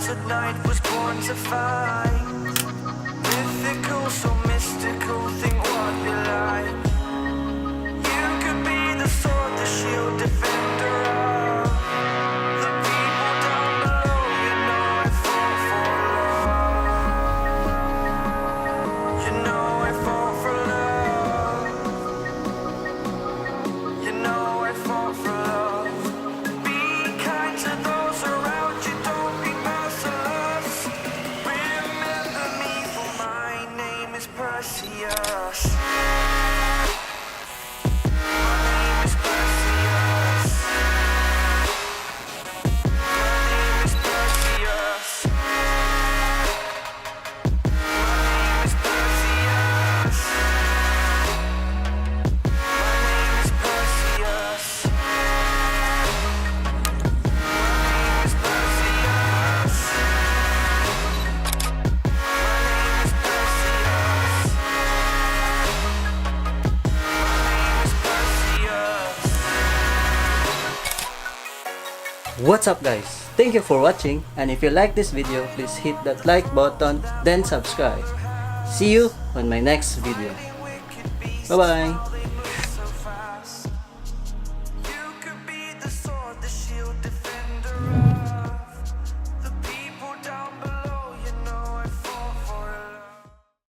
blessed night was born to fight. Mythical, so mystical, think what you like. You could be the sword, the shield, defender of the people down below. You know I fought for love. You know I fought for love. You know I fought for love. Be kind to those around you, don't be merciless. Remember me, for my name is Perseus. My name is Perseus. My name is Perseus. My name is Perseus. My name is Perseus. What's up guys? Thank you for watching, and if you like this video, please hit that like button, then subscribe. See you on my next video. Bye bye!